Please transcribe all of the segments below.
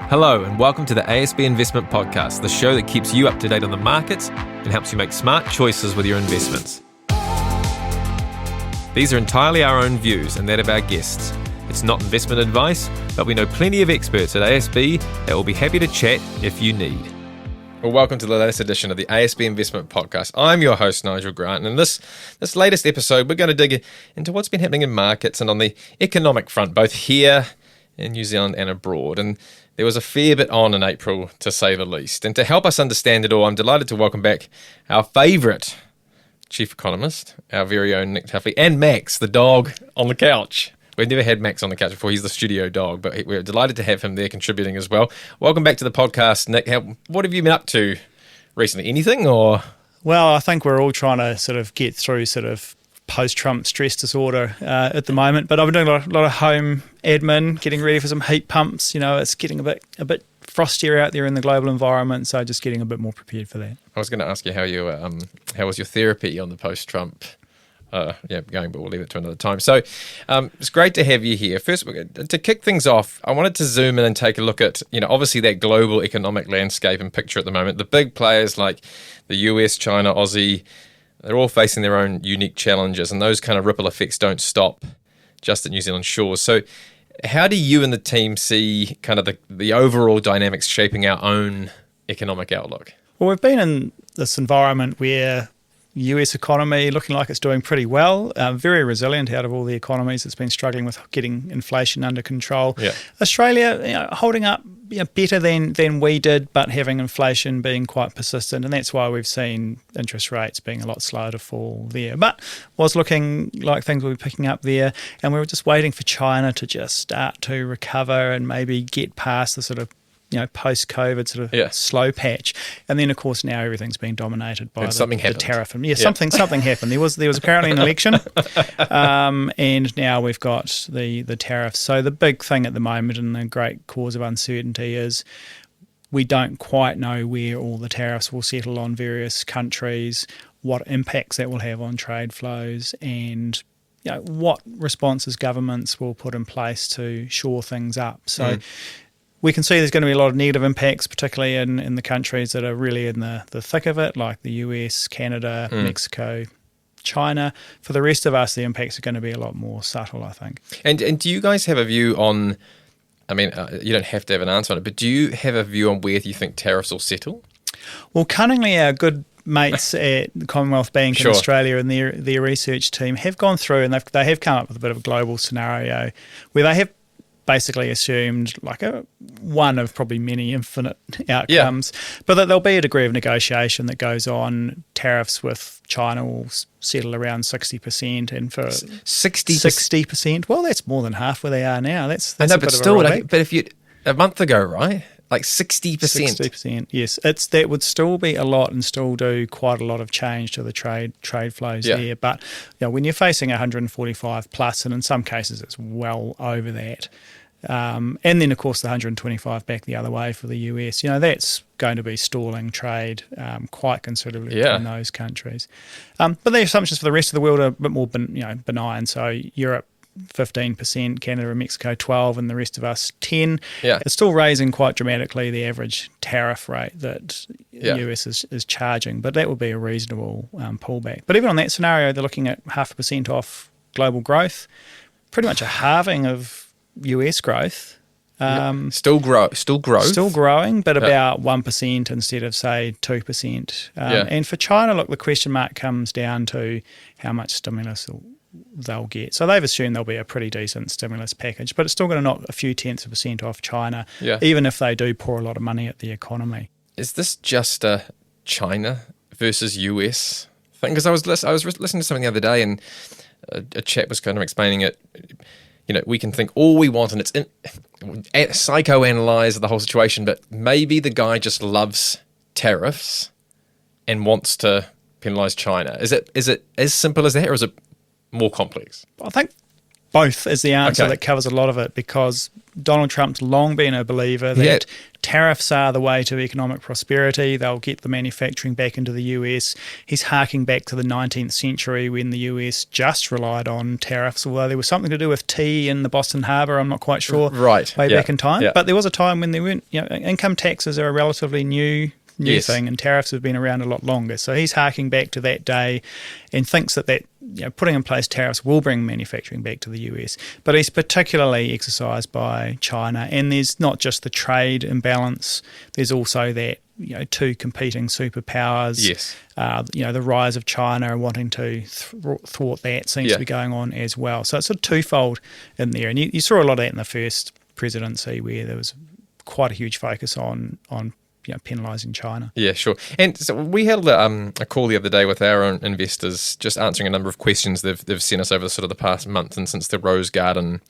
Hello and welcome to the ASB Investment Podcast, the show that keeps you up to date on the markets and helps you make smart choices with your investments. These are entirely our own views and that of our guests. It's not investment advice, but we know plenty of experts at ASB that will be happy to chat if you need. Well, welcome to the latest edition of the ASB Investment Podcast. I'm your host, Nigel Grant, and in this latest episode, we're going to dig into what's been happening in markets and on the economic front, both here in New Zealand and abroad. And there was a fair bit on in April, to say the least. And to help us understand it all, I'm delighted to welcome back our favourite Chief Economist, our very own Nick Tuffley, and Max, the dog, on the couch. We've never had Max on the couch before. He's the studio dog, but we're delighted to have him there contributing as well. Welcome back to the podcast, Nick. What have you been up to recently? Anything or? Well, I think we're all trying to sort of get through sort of post-Trump stress disorder at the moment, but I've been doing a lot of home admin, getting ready for some heat pumps. You know, it's getting a bit frostier out there in the global environment, so just getting a bit more prepared for that. I was going to ask you how was your therapy on the post-Trump going, but we'll leave it to another time. So it's great to have you here. First, to kick things off, I wanted to zoom in and take a look at, obviously that global economic landscape and picture at the moment. The big players like the US, China, Aussie, they're all facing their own unique challenges, and those kind of ripple effects don't stop just at New Zealand shores. So how do you and the team see kind of the overall dynamics shaping our own economic outlook? Well, we've been in this environment where US economy looking like it's doing pretty well, very resilient out of all the economies that's been struggling with getting inflation under control. Yeah. Australia, holding up better than we did, but having inflation being quite persistent, and that's why we've seen interest rates being a lot slower to fall there. But was looking like things will be picking up there, and we were just waiting for China to just start to recover and maybe get past the sort of post-COVID sort of slow patch. And then, of course, now everything's been dominated by the tariff. And something happened. There was apparently an election, and now we've got the tariffs. So the big thing at the moment and the great cause of uncertainty is we don't quite know where all the tariffs will settle on various countries, what impacts that will have on trade flows, and what responses governments will put in place to shore things up. So we can see there's going to be a lot of negative impacts, particularly in the countries that are really in the thick of it, like the US, Canada, Mexico, China. For the rest of us, the impacts are going to be a lot more subtle, I think. And do you guys have a view on, you don't have to have an answer on it, but do you have a view on where you think tariffs will settle? Well, cunningly, our good mates at the Commonwealth Bank in Australia and their research team have gone through, and they have come up with a bit of a global scenario where they have basically assumed like one of probably many infinite outcomes, but that there'll be a degree of negotiation that goes on. Tariffs with China will settle around 60%, and for 60%, well, that's more than half where they are now. That's I know, but still, but if you a month ago, right? Like 60%. 60%, yes. That would still be a lot and still do quite a lot of change to the trade flows there. But when you're facing 145 plus, and in some cases it's well over that, and then of course the 125 back the other way for the US, that's going to be stalling trade quite considerably between those countries. But the assumptions for the rest of the world are a bit more benign. So Europe, 15%, Canada and Mexico 12%, and the rest of us 10%. It's still raising quite dramatically the average tariff rate that the US is charging, but that would be a reasonable pullback. But even on that scenario, they're looking at 0.5% off global growth, pretty much a halving of US growth. Still growing, but about 1% instead of, say, 2%. And for China, look, the question mark comes down to how much stimulus they'll get. So they've assumed there'll be a pretty decent stimulus package, but it's still going to knock a few tenths of % off China, even if they do pour a lot of money at the economy. Is this just a China versus US thing? Because I was listening to something the other day, and a chap was kind of explaining it. We can think all we want, and it's psychoanalyze the whole situation, but maybe the guy just loves tariffs and wants to penalise China. Is it as simple as that, or is it more complex? I think Both is the answer Okay. that covers a lot of it, because Donald Trump's long been a believer that tariffs are the way to economic prosperity. They'll get the manufacturing back into the US. He's harking back to the 19th century when the US just relied on tariffs, although there was something to do with tea in the Boston Harbour, I'm not quite sure, way back in time. Yeah. But there was a time when there weren't, income taxes are a relatively new thing, and tariffs have been around a lot longer. So he's harking back to that day and thinks that putting in place tariffs will bring manufacturing back to the US. But he's particularly exercised by China, and there's not just the trade imbalance, there's also that two competing superpowers. Yes. The rise of China and wanting to thwart that seems to be going on as well. So it's sort of twofold in there, and you saw a lot of that in the first presidency, where there was quite a huge focus on penalising China. Yeah, sure. And so we held a call the other day with our own investors, just answering a number of questions they've sent us over sort of the past month and since the Rose Garden,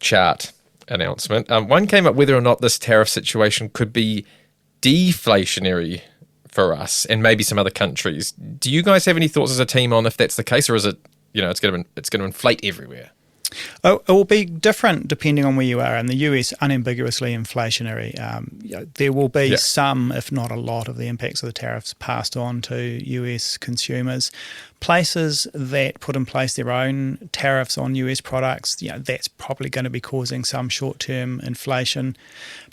chart announcement. One came up whether or not this tariff situation could be deflationary for us and maybe some other countries. Do you guys have any thoughts as a team on if that's the case, or is it it's going to inflate everywhere? Oh, it will be different depending on where you are. In the US, unambiguously inflationary. There will be some, if not a lot, of the impacts of the tariffs passed on to US consumers. Places that put in place their own tariffs on US products, that's probably going to be causing some short-term inflation.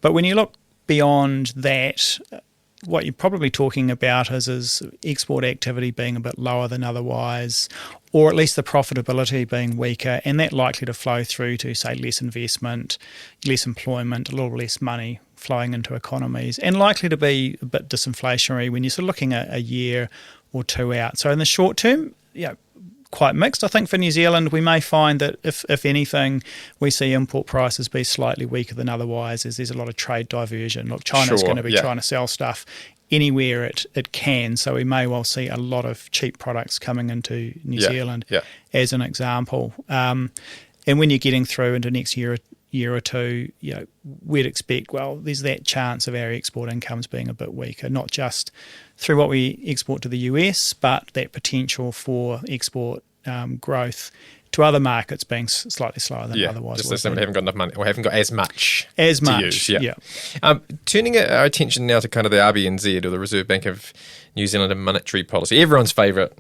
But when you look beyond that, what you're probably talking about is export activity being a bit lower than otherwise, or at least the profitability being weaker, and that likely to flow through to, say, less investment, less employment, a little less money flowing into economies, and likely to be a bit disinflationary when you're sort of looking at a year or two out. So in the short term, quite mixed. I think for New Zealand, we may find that if anything, we see import prices be slightly weaker than otherwise, as there's a lot of trade diversion. Look, China's going to be trying to sell stuff anywhere it can, so we may well see a lot of cheap products coming into New Zealand, as an example. And when you're getting through into next year or two, we'd expect, there's that chance of our export incomes being a bit weaker, not just through what we export to the US, but that potential for export growth to other markets being slightly slower than otherwise. Just as they haven't got enough money, or haven't got as much to use. Turning our attention now to kind of the RBNZ, or the Reserve Bank of New Zealand, and monetary policy, everyone's favourite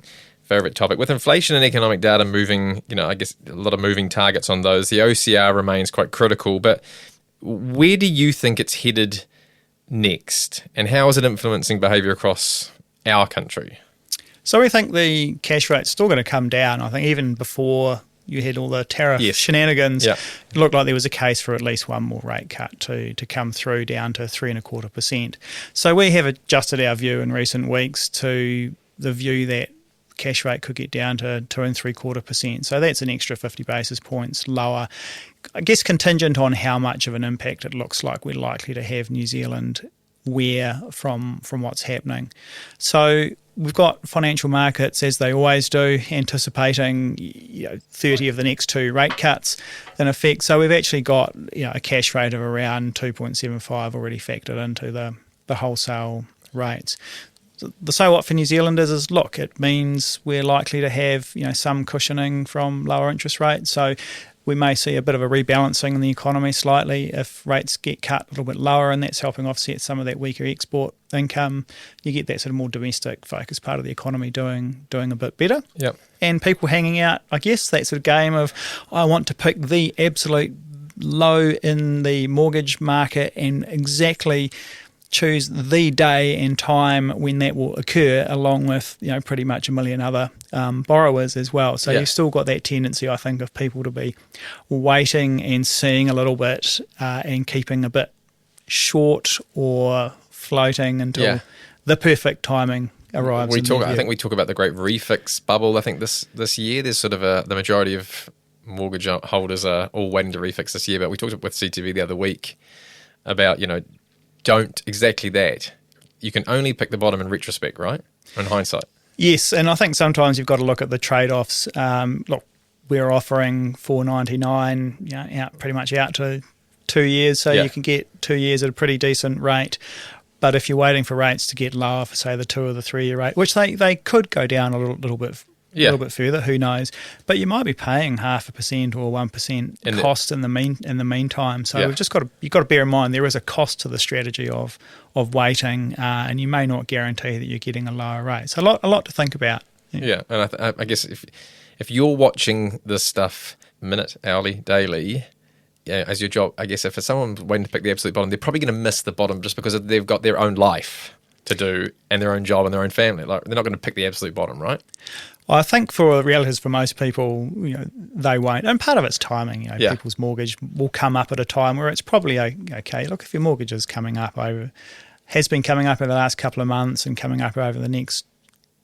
topic. With inflation and economic data moving, I guess a lot of moving targets on those, the OCR remains quite critical. But where do you think it's headed next, and how is it influencing behaviour across our country? So we think the cash rate's still going to come down. I think even before you had all the tariff shenanigans, it looked like there was a case for at least one more rate cut to come through down to 3.25%. So we have adjusted our view in recent weeks to the view that cash rate could get down to 2.75%. So that's an extra 50 basis points lower. I guess contingent on how much of an impact it looks like we're likely to have New Zealand from what's happening. So we've got financial markets, as they always do, anticipating 30 of the next two rate cuts in effect. So we've actually got a cash rate of around 2.75 already factored into the wholesale rates. The so what for New Zealanders is, look, it means we're likely to have some cushioning from lower interest rates. So we may see a bit of a rebalancing in the economy slightly if rates get cut a little bit lower, and that's helping offset some of that weaker export income. You get that sort of more domestic focused part of the economy doing a bit better. Yep. And people hanging out, I guess, that sort of game of, I want to pick the absolute low in the mortgage market and exactly choose the day and time when that will occur, along with pretty much a million other borrowers as well. So you've still got that tendency, I think, of people to be waiting and seeing a little bit and keeping a bit short or floating until the perfect timing arrives. I think we talk about the great refix bubble. I think this year there's sort of the majority of mortgage holders are all waiting to refix this year. But we talked with CTV the other week about don't exactly that. You can only pick the bottom in retrospect, right? In hindsight. Yes, and I think sometimes you've got to look at the trade-offs. Look, we're offering $4.99, out pretty much out to 2 years, so you can get 2 years at a pretty decent rate. But if you're waiting for rates to get lower for, say, the 2 or the 3 year rate, which they could go down a little bit little bit further. Who knows? But you might be paying 0.5% or 1% cost in the meantime. So you've got to bear in mind there is a cost to the strategy of waiting, and you may not guarantee that you're getting a lower rate. So a lot to think about. Yeah, and I guess if you're watching this stuff minute, hourly, daily, as your job, I guess if someone's waiting to pick the absolute bottom, they're probably going to miss the bottom just because they've got their own life to do and their own job and their own family. Like, they're not going to pick the absolute bottom, right? Well, I think for the reality is for most people, they won't. And part of it's timing. People's mortgage will come up at a time where it's probably okay. Look, if your mortgage is has been coming up over the last couple of months and coming up over the next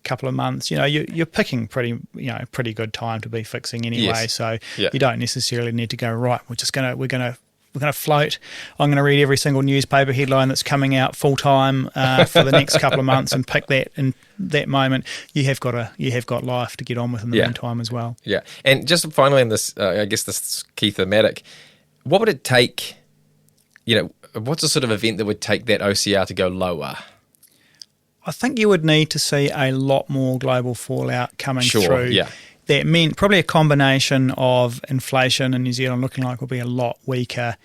couple of months, you're picking pretty good time to be fixing anyway. Yes. So you don't necessarily need to go, right, we're going to float. I'm going to read every single newspaper headline that's coming out full time for the next couple of months and pick that in that moment. You have got life to get on with in the meantime as well. Yeah, and just finally in this, I guess this key thematic, what would it take? What's the sort of event that would take that OCR to go lower? I think you would need to see a lot more global fallout coming through. Yeah. That meant probably a combination of inflation in New Zealand looking like will be a lot weaker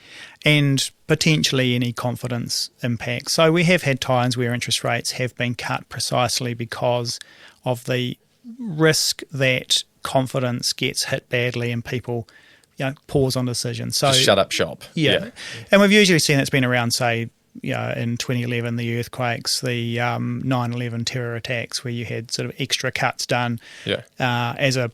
and potentially any confidence impact. So we have had times where interest rates have been cut precisely because of the risk that confidence gets hit badly and people pause on decisions. So just shut up shop. Yeah. And we've usually seen it's been around, say, in 2011, the earthquakes, the 9/11 terror attacks, where you had sort of extra cuts done as a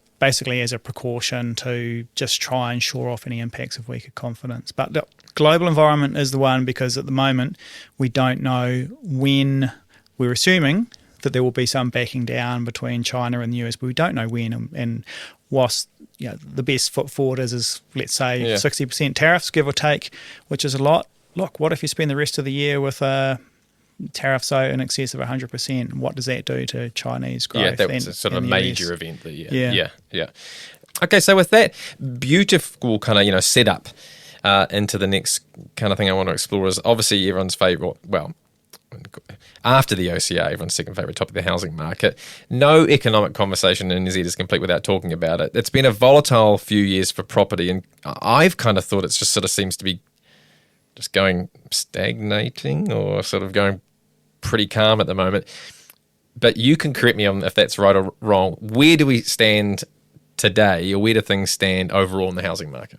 precaution to just try and shore off any impacts of weaker confidence. But the global environment is the one, because at the moment we don't know when. We're assuming that there will be some backing down between China and the US, but we don't know when. And whilst the best foot forward is let's say 60% tariffs, give or take, which is a lot. Look, what if you spend the rest of the year with tariffs in excess of 100%? What does that do to Chinese growth? Yeah, that was sort of a major event. Yeah. Okay, so with that beautiful kind of setup into the next kind of thing I want to explore is obviously everyone's favourite. Well, after the OCR, everyone's second favourite topic, the housing market. No economic conversation in New Zealand is complete without talking about it. It's been a volatile few years for property, and I've kind of thought it's just sort of seems to be just going stagnating or sort of going pretty calm at the moment. But you can correct me on if that's right or wrong. Where do we stand today, or where do things stand overall in the housing market?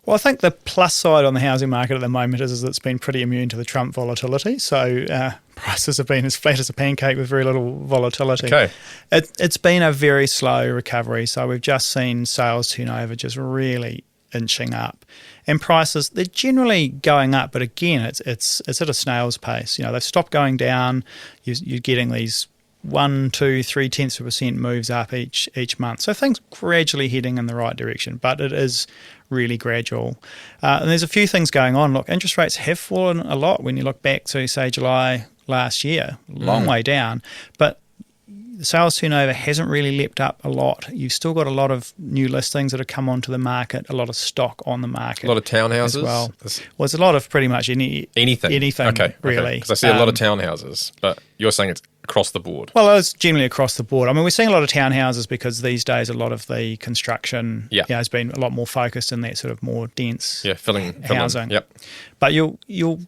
Well, I think the plus side on the housing market at the moment is it's been pretty immune to the Trump volatility. So prices have been as flat as a pancake with very little volatility. Okay. It's been a very slow recovery. So we've just seen sales turnover just really inching up, and prices, they're generally going up, but again it's at a snail's pace. They've stopped going down. You're getting these 1, 2, 0.3% moves up each month, so things gradually heading in the right direction, but it is really gradual. And there's a few things going on. Look, interest rates have fallen a lot when you look back to, say, July last year, long way down, but the sales turnover hasn't really leapt up a lot. You've still got a lot of new listings that have come onto the market, a lot of stock on the market. A lot of townhouses? As well. It's a lot of pretty much anything okay, really. Because I see a lot of townhouses, but you're saying it's across the board. Well, it's generally across the board. I mean, we're seeing a lot of townhouses because these days a lot of the construction has been a lot more focused in that sort of more dense filling housing. Yep. But you've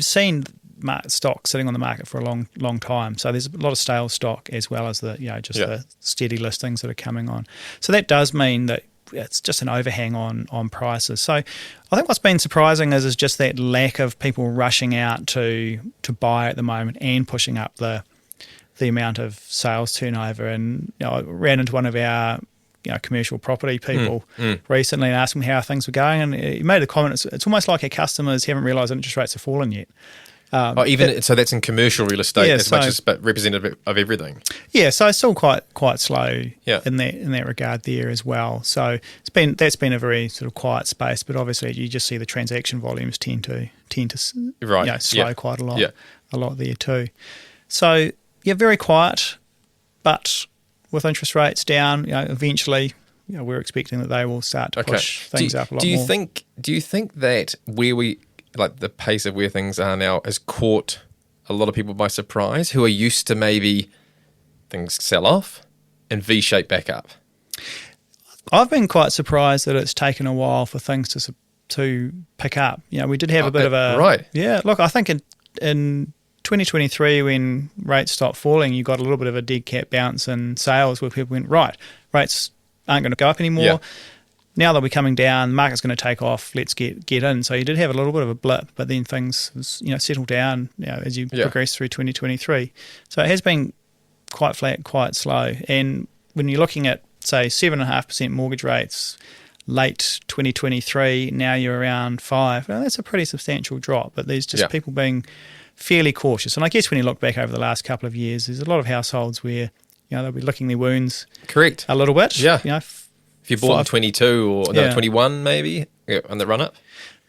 seen stock sitting on the market for a long time, so there's a lot of stale stock as well as the the steady listings that are coming on. So that does mean that it's just an overhang on prices. So I think what's been surprising is just that lack of people rushing out to buy at the moment and pushing up the amount of sales turnover. And I ran into one of our commercial property people recently and asked him how things were going, and he made a comment. It's almost like our customers haven't realised that interest rates have fallen yet. So that's in commercial real estate much as but representative of everything. Yeah, so it's still quite slow in that regard there as well. So that's been a very sort of quiet space, but obviously you just see the transaction volumes tend to slow quite a lot there too. So very quiet, but with interest rates down, eventually we're expecting that they will start to push things up a lot more. Do you think that the pace of where things are now has caught a lot of people by surprise who are used to maybe things sell off and V-shape back up? I've been quite surprised that it's taken a while for things to pick up. We did have a bit of a... Right. Yeah, look, I think in 2023 when rates stopped falling, you got a little bit of a dead cat bounce in sales where people went, right, rates aren't going to go up anymore. Yeah. Now they'll be coming down, the market's going to take off, let's get in. So you did have a little bit of a blip, but then things settled down as you progress through 2023. So it has been quite flat, quite slow. And when you're looking at, say, 7.5% mortgage rates late 2023, now you're around 5%. Well, that's a pretty substantial drop, but there's just people being fairly cautious. And I guess when you look back over the last couple of years, there's a lot of households where they'll be licking their wounds Correct. a little bit. Yeah. If you bought in 22 or 21 maybe on the run-up?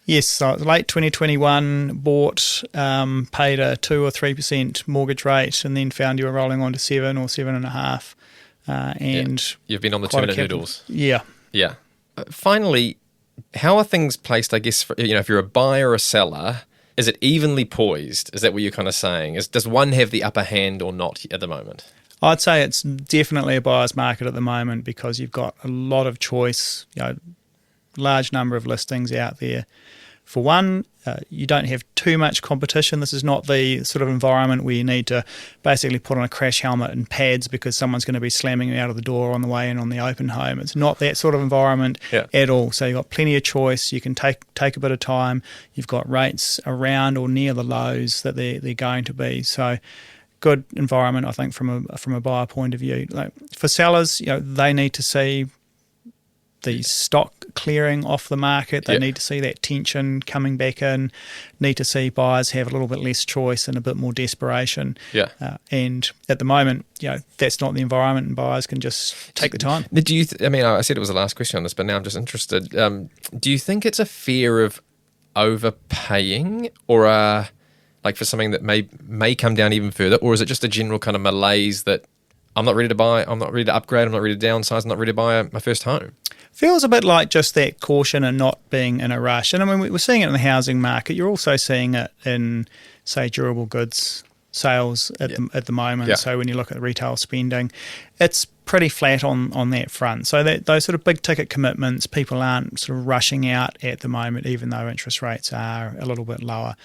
Yes, so late 2021, bought, paid a 2 or 3% mortgage rate and then found you were rolling on to 7 or 7.5%. And you've been on the 2-minute hurdles. Yeah. Yeah. Finally, how are things placed, I guess, for, if you're a buyer or a seller, is it evenly poised? Is that what you're kind of saying? Does one have the upper hand or not at the moment? I'd say it's definitely a buyer's market at the moment because you've got a lot of choice, large number of listings out there. For one, you don't have too much competition. This is not the sort of environment where you need to basically put on a crash helmet and pads because someone's going to be slamming you out of the door on the way in on the open home. It's not that sort of environment at all. So you've got plenty of choice. You can take a bit of time. You've got rates around or near the lows that they're going to be. So good environment, I think, from a buyer point of view. For sellers, they need to see the stock clearing off the market. They need to see that tension coming back in, need to see buyers have a little bit less choice and a bit more desperation. And at the moment, that's not the environment and buyers can just take the time. Do you I said it was the last question on this, but now I'm just interested. Do you think it's a fear of overpaying or for something that may come down even further, or is it just a general kind of malaise that I'm not ready to buy, I'm not ready to upgrade, I'm not ready to downsize, I'm not ready to buy my first home? Feels a bit like just that caution and not being in a rush. And we're seeing it in the housing market. You're also seeing it in, say, durable goods sales at the moment. So when you look at retail spending, it's pretty flat on that front. So those sort of big ticket commitments, people aren't sort of rushing out at the moment, even though interest rates are a little bit lower.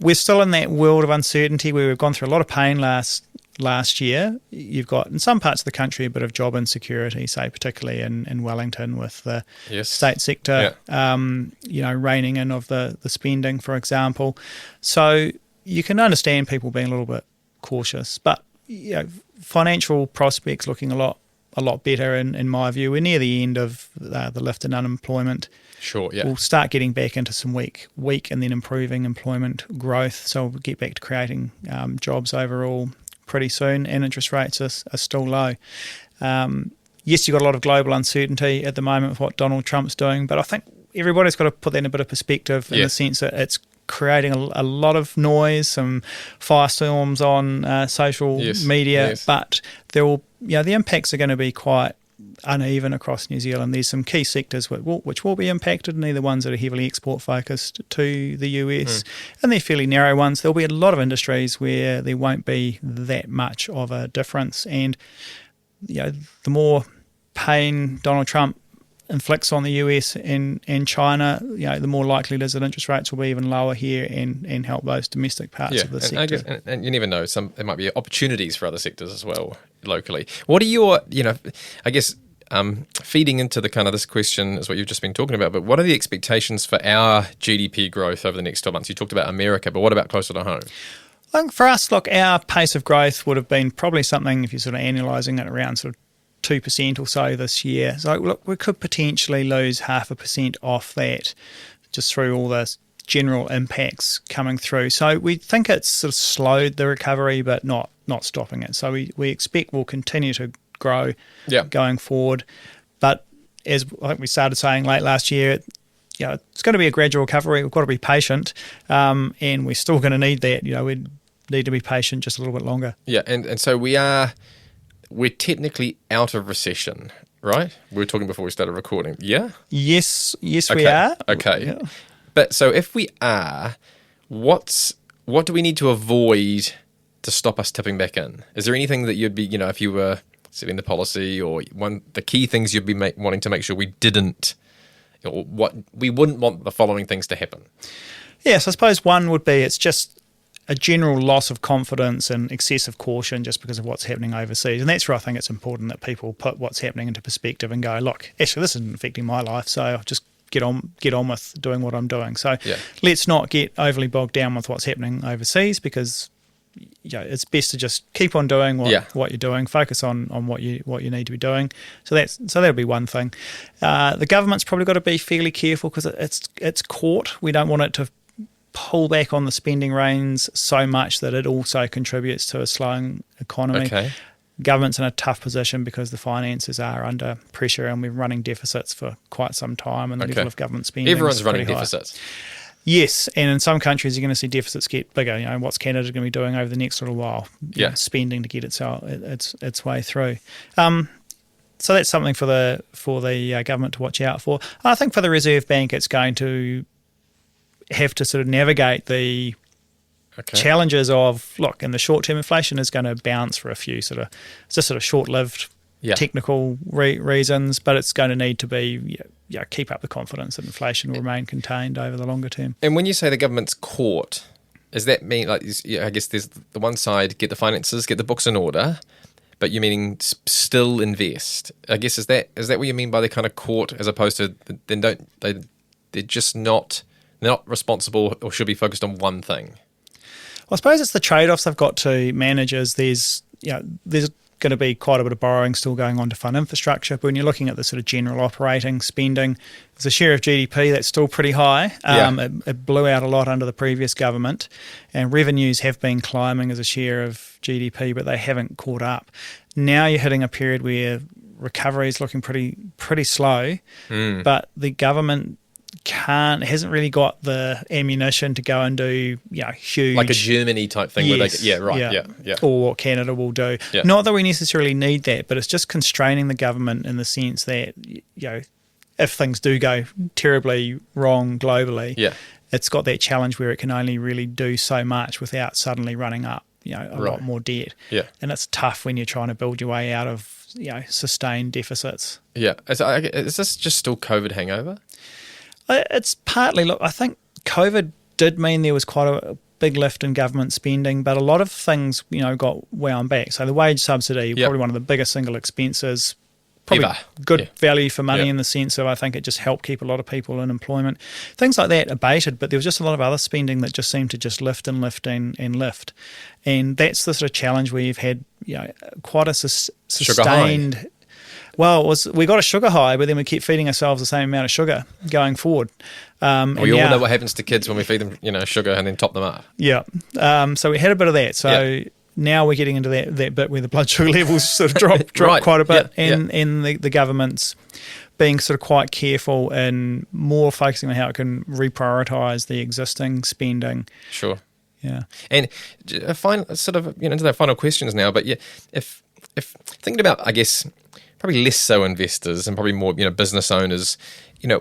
We're still in that world of uncertainty where we've gone through a lot of pain last year. You've got in some parts of the country a bit of job insecurity, say particularly in Wellington with the state sector, reining in of the spending, for example. So you can understand people being a little bit cautious, but financial prospects looking a lot better in my view. We're near the end of the lift in unemployment. Sure, yeah. We'll start getting back into some weak and then improving employment growth. So we'll get back to creating jobs overall pretty soon, and interest rates are still low. Yes, you've got a lot of global uncertainty at the moment with what Donald Trump's doing, but I think everybody's got to put that in a bit of perspective in the sense that it's creating a lot of noise, some firestorms on social media, but there will, the impacts are going to be quite uneven across New Zealand. There's some key sectors which will be impacted, and they're the ones that are heavily export focused to the US, and they're fairly narrow ones. There'll be a lot of industries where there won't be that much of a difference, and the more pain Donald Trump inflicts on the US and China, the more likely it is that interest rates will be even lower here and help those domestic parts of the sector. And you never know, there might be opportunities for other sectors as well locally. What are your, I guess, feeding into the kind of this question is what you've just been talking about, but what are the expectations for our GDP growth over the next 12 months? You talked about America, but what about closer to home? I think for us, look, our pace of growth would have been probably something, if you're sort of annualising it, around sort of 2% or so this year. So look, we could potentially lose 0.5% off that just through all the general impacts coming through. So we think it's sort of slowed the recovery, but not stopping it. So we expect we'll continue to grow going forward. But as I think we started saying late last year, it's going to be a gradual recovery. We've got to be patient, and we're still going to need that. We need to be patient just a little bit longer. Yeah, and so we're technically out of recession, right? We were talking before we started recording. Yeah? Yes, we are. Okay. Yeah. But so if we are, what do we need to avoid to stop us tipping back in? Is there anything that you'd be, if you were setting the policy, or the key things you'd be wanting to make sure we didn't, or what we wouldn't want the following things to happen? Yes, I suppose one would be it's just a general loss of confidence and excessive caution just because of what's happening overseas. And that's where I think it's important that people put what's happening into perspective and go, look, actually, this isn't affecting my life, so I'll just get on with doing what I'm doing. So let's not get overly bogged down with what's happening overseas, because it's best to just keep on doing what you're doing, focus on what you need to be doing. So that'll be one thing. The government's probably got to be fairly careful because it's court. We don't want it to pull back on the spending reins so much that it also contributes to a slowing economy. Okay. Government's in a tough position because the finances are under pressure and we're running deficits for quite some time, and the level of government spending Everyone's running high. deficits. Yes, and in some countries you're going to see deficits get bigger. What's Canada going to be doing over the next little while? Spending to get its way through. So that's something for the government to watch out for. I think for the Reserve Bank, it's going to have to sort of navigate the challenges of, look, in the short term, inflation is going to bounce for a few it's just sort of short-lived technical reasons, but it's going to need to be keep up the confidence that inflation will remain contained over the longer term. And when you say the government's caught, does that mean, I guess there's the one side, get the finances, get the books in order, but you're meaning still invest? I guess is that what you mean by the kind of caught, as opposed to they're just not responsible or should be focused on one thing? Well, I suppose it's the trade-offs they've got to manage. There's going to be quite a bit of borrowing still going on to fund infrastructure, but when you're looking at the sort of general operating spending, there's a share of GDP that's still pretty high. It blew out a lot under the previous government, and revenues have been climbing as a share of GDP, but they haven't caught up. Now you're hitting a period where recovery is looking pretty slow, but the government hasn't really got the ammunition to go and do huge, like a Germany type thing where they or what Canada will do. Not that we necessarily need that, but it's just constraining the government in the sense that if things do go terribly wrong globally, it's got that challenge where it can only really do so much without suddenly running up a lot more debt. And it's tough when you're trying to build your way out of sustained deficits. Is this just still COVID hangover? It's partly, look, I think COVID did mean there was quite a big lift in government spending, but a lot of things, got wound back. So the wage subsidy, probably one of the biggest single expenses, probably good value for money in the sense of I think it just helped keep a lot of people in employment. Things like that abated, but there was just a lot of other spending that just seemed to just lift and lift and lift. And that's the sort of challenge where you've had, quite a sustained... Well, we got a sugar high, but then we keep feeding ourselves the same amount of sugar going forward. We all know what happens to kids when we feed them, sugar and then top them up. So we had a bit of that. So now we're getting into that bit where the blood sugar levels sort of drop quite a bit, and the government's being sort of quite careful and more focusing on how it can reprioritise the existing spending. Sure. Yeah. And a final sort of into their final questions now, but if thinking about, I guess, probably less so investors and probably more business owners,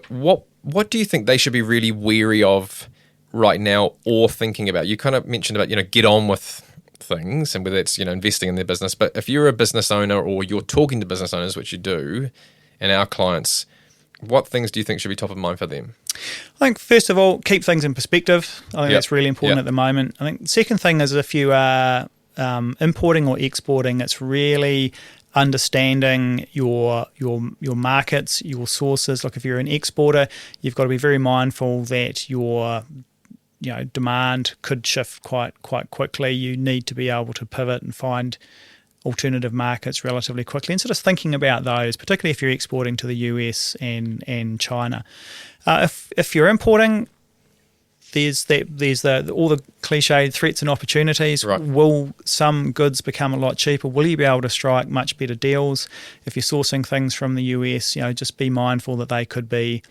what do you think they should be really wary of right now or thinking about? You kind of mentioned about get on with things, and whether it's investing in their business, but if you're a business owner or you're talking to business owners, which you do, and our clients, what things do you think should be top of mind for them? I think first of all, keep things in perspective. I think that's really important at the moment. I think the second thing is if you are importing or exporting, it's really understanding your markets, your sources. Look, if you're an exporter, you've got to be very mindful that your demand could shift quite quickly. You need to be able to pivot and find alternative markets relatively quickly, and sort of thinking about those, particularly if you're exporting to the US and China. If you're importing, there's all the cliched threats and opportunities. Right. Will some goods become a lot cheaper? Will you be able to strike much better deals? If you're sourcing things from the US, just be mindful that they could be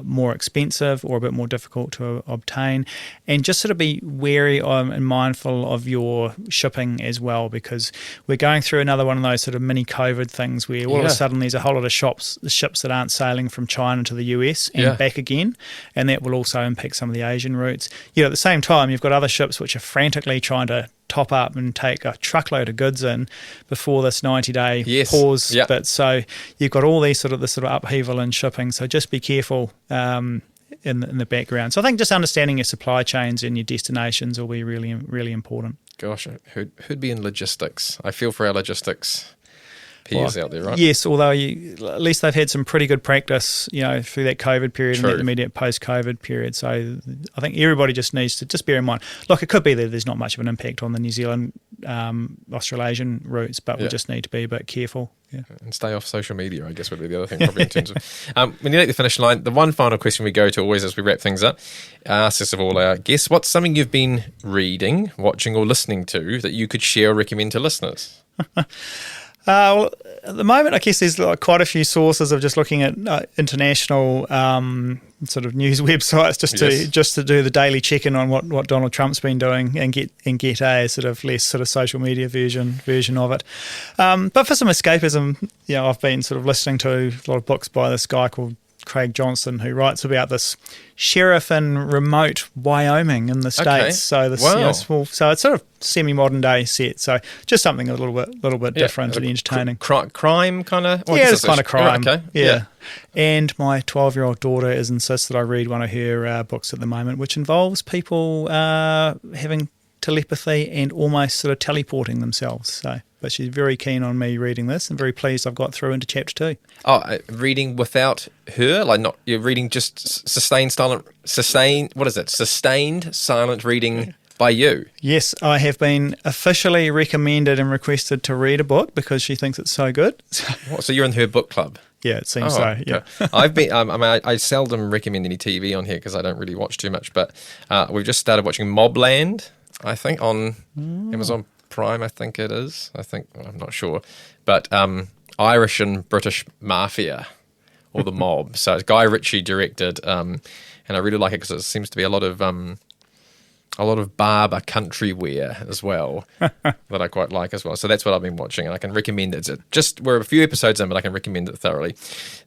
more expensive or a bit more difficult to obtain, and just sort of be wary and mindful of your shipping as well, because we're going through another one of those sort of mini COVID things where all of a sudden there's a whole lot of ships that aren't sailing from China to the US and back again, and that will also impact some of the Asian routes. At the same time, you've got other ships which are frantically trying to top up and take a truckload of goods in before this 90-day Yes. pause Yep. bit. So you've got all this sort of upheaval in shipping. So just be careful in the background. So I think just understanding your supply chains and your destinations will be really, really important. Gosh, who'd be in logistics? I feel for our logistics peers out there, right? Yes, although at least they've had some pretty good practice, through that COVID period True. and that immediate post-COVID period. So I think everybody just needs to just bear in mind. Look, it could be that there's not much of an impact on the New Zealand, Australasian routes, but we just need to be a bit careful. Yeah. And stay off social media, I guess, would be the other thing, probably in terms of... when you're at the finish line, the one final question we go to always as we wrap things up, ask us of all our guests, what's something you've been reading, watching or listening to that you could share or recommend to listeners? Well, at the moment, I guess there's quite a few sources of just looking at international sort of news websites just to do the daily check-in on what Donald Trump's been doing and get a sort of less sort of social media version of it. But for some escapism, I've been sort of listening to a lot of books by this guy called Craig Johnson, who writes about this sheriff in remote Wyoming in the States. Okay. So this Wow. small, so it's sort of semi-modern day set. So just something a little bit different and entertaining. Crime kind of? It's kind of crime. Okay. Yeah. And my 12-year-old daughter insists that I read one of her books at the moment, which involves people having telepathy and almost sort of teleporting themselves. But she's very keen on me reading this and very pleased I've got through into chapter 2. Oh, reading without her? Like not, you're reading just sustained silent reading by you? Yes, I have been officially recommended and requested to read a book because she thinks it's so good. So you're in her book club? Yeah, it seems so. Yeah, okay. I've been. I seldom recommend any TV on here because I don't really watch too much. But we've just started watching Mobland, I think, on Amazon Prime. I think it is. I'm not sure, but Irish and British mafia, or the mob. So it's Guy Ritchie directed, and I really like it because it seems to be a lot of barber country wear as well that I quite like as well. So that's what I've been watching, and I can recommend it. We're a few episodes in, but I can recommend it thoroughly.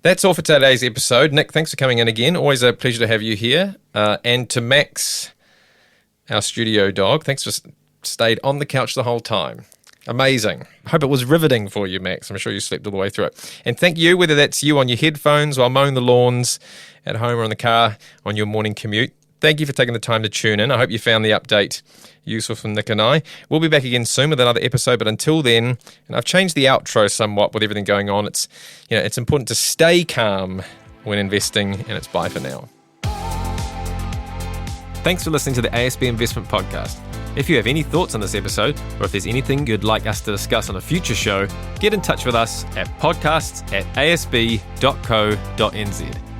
That's all for today's episode. Nick, thanks for coming in again. Always a pleasure to have you here. And to Max, our studio dog, thanks for stayed on the couch the whole time. Amazing. I hope it was riveting for you, Max. I'm sure you slept all the way through it. And thank you, whether that's you on your headphones while mowing the lawns at home or in the car on your morning commute. Thank you for taking the time to tune in. I hope you found the update useful from Nick and I. We'll be back again soon with another episode, but until then, and I've changed the outro somewhat with everything going on. It's important to stay calm when investing, and it's bye for now. Thanks for listening to the ASB Investment Podcast. If you have any thoughts on this episode, or if there's anything you'd like us to discuss on a future show, get in touch with us at podcasts@asb.co.nz.